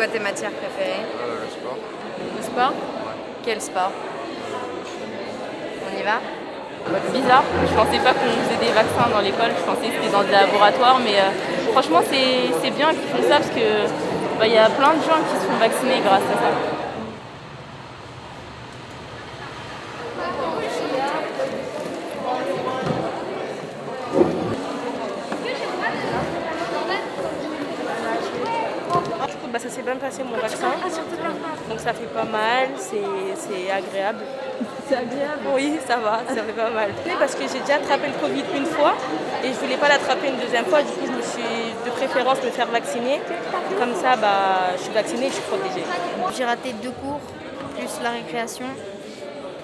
quoi tes matières préférées? Le sport. Le sport? Ouais. Quel sport? On y va? Bizarre, je pensais pas qu'on faisait des vaccins dans l'école, je pensais que c'était dans des laboratoires, mais franchement c'est bien qu'ils font ça parce que y a plein de gens qui se font vacciner grâce à ça. Ça s'est bien passé mon vaccin, donc ça fait pas mal, c'est agréable. C'est agréable. Oui, ça va, ça fait pas mal. Parce que j'ai déjà attrapé le Covid une fois et je voulais pas l'attraper une deuxième fois, du coup je me suis de préférence me faire vacciner. Comme ça, je suis vaccinée et je suis protégée. J'ai raté 2 cours, plus la récréation,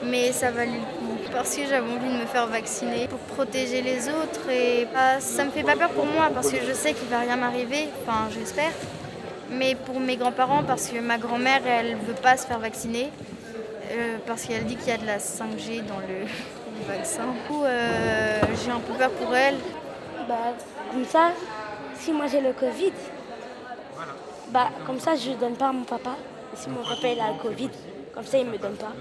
mais ça valait le coup parce que j'avais envie de me faire vacciner pour protéger les autres et ça me fait pas peur pour moi parce que je sais qu'il va rien m'arriver, enfin j'espère. Mais pour mes grands-parents, parce que ma grand-mère, elle veut pas se faire vacciner, parce qu'elle dit qu'il y a de la 5G dans le vaccin. Du coup, j'ai un peu peur pour elle. Comme ça, si moi j'ai le Covid, comme ça je ne donne pas à mon papa. Et si mon papa il a le Covid, comme ça il ne me donne pas.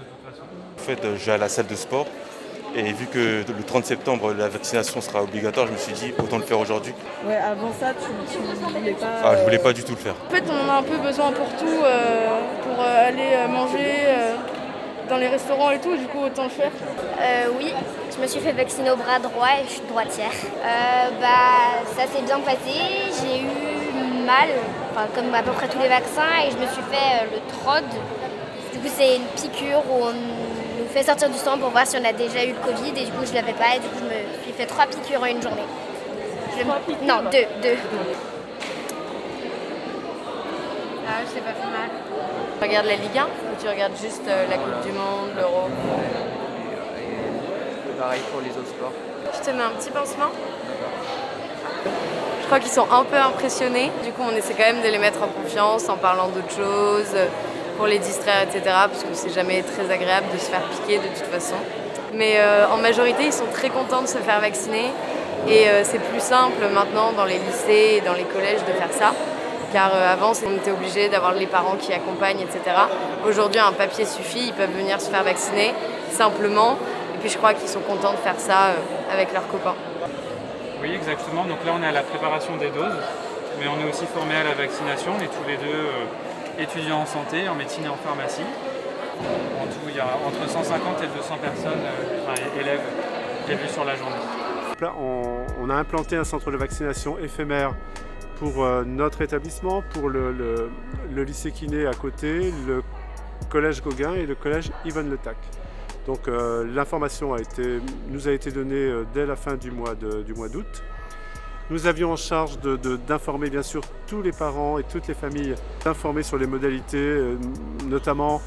En fait, je vais à la salle de sport. Et vu que le 30 septembre, la vaccination sera obligatoire, je me suis dit autant le faire aujourd'hui. Ouais, avant ça, tu voulais pas... Ah, je voulais pas du tout le faire. En fait, on en a un peu besoin pour tout, pour aller manger dans les restaurants et tout, du coup autant le faire. Oui, je me suis fait vacciner au bras droit et je suis droitière. Ça s'est bien passé, j'ai eu mal, comme à peu près tous les vaccins, et je me suis fait le TROD. Du coup c'est une piqûre où on nous fait sortir du sang pour voir si on a déjà eu le Covid, et du coup je l'avais pas, et du coup je me suis fait 3 piqûres en une journée. Non, 2. Ah, je t'ai pas fait mal. Tu regardes la Ligue 1 ou tu regardes juste la Coupe du Monde, l'Euro? Pareil pour les autres sports. Je te mets un petit pansement. Je crois qu'ils sont un peu impressionnés. Du coup, on essaie quand même de les mettre en confiance en parlant d'autres choses, pour les distraire, etc. Parce que c'est jamais très agréable de se faire piquer de toute façon. Mais en majorité, ils sont très contents de se faire vacciner. Et c'est plus simple maintenant dans les lycées et dans les collèges de faire ça. Car avant, on était obligé d'avoir les parents qui accompagnent, etc. Aujourd'hui, un papier suffit, ils peuvent venir se faire vacciner simplement. Et puis je crois qu'ils sont contents de faire ça avec leurs copains. Oui, exactement. Donc là, on est à la préparation des doses, mais on est aussi formés à la vaccination. On est tous les deux étudiants en santé, en médecine et en pharmacie. En tout, il y a entre 150 et 200 personnes, élèves, prévus sur la journée. On a implanté un centre de vaccination éphémère pour notre établissement, pour le lycée Quinet à côté, le collège Gauguin et le collège Yvonne Le Tac. Donc l'information nous a été donnée dès la fin du mois d'août. Nous avions en charge d'informer bien sûr tous les parents et toutes les familles, d'informer sur les modalités, notamment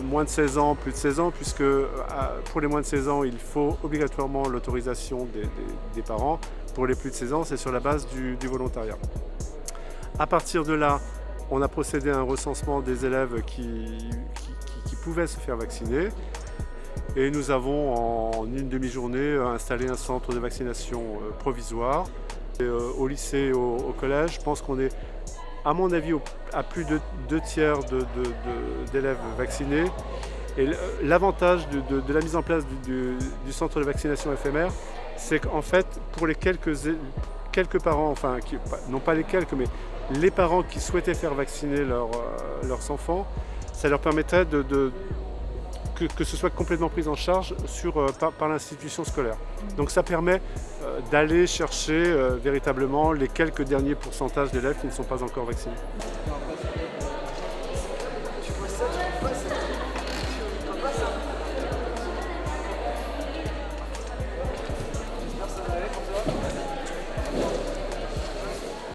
moins de 16 ans, plus de 16 ans, puisque pour les moins de 16 ans, il faut obligatoirement l'autorisation des parents. Pour les plus de 16 ans, c'est sur la base du volontariat. À partir de là, on a procédé à un recensement des élèves qui pouvaient se faire vacciner. Et nous avons en une demi-journée installé un centre de vaccination provisoire. Et, au lycée et au collège, je pense qu'on est, à mon avis, à plus de 2/3 d'élèves vaccinés. Et l'avantage de la mise en place du centre de vaccination éphémère, c'est qu'en fait, pour les quelques parents, non pas les quelques, mais les parents qui souhaitaient faire vacciner leurs enfants, ça leur permettrait que ce soit complètement pris en charge par l'institution scolaire. Donc ça permet d'aller chercher véritablement les quelques derniers pourcentages d'élèves qui ne sont pas encore vaccinés.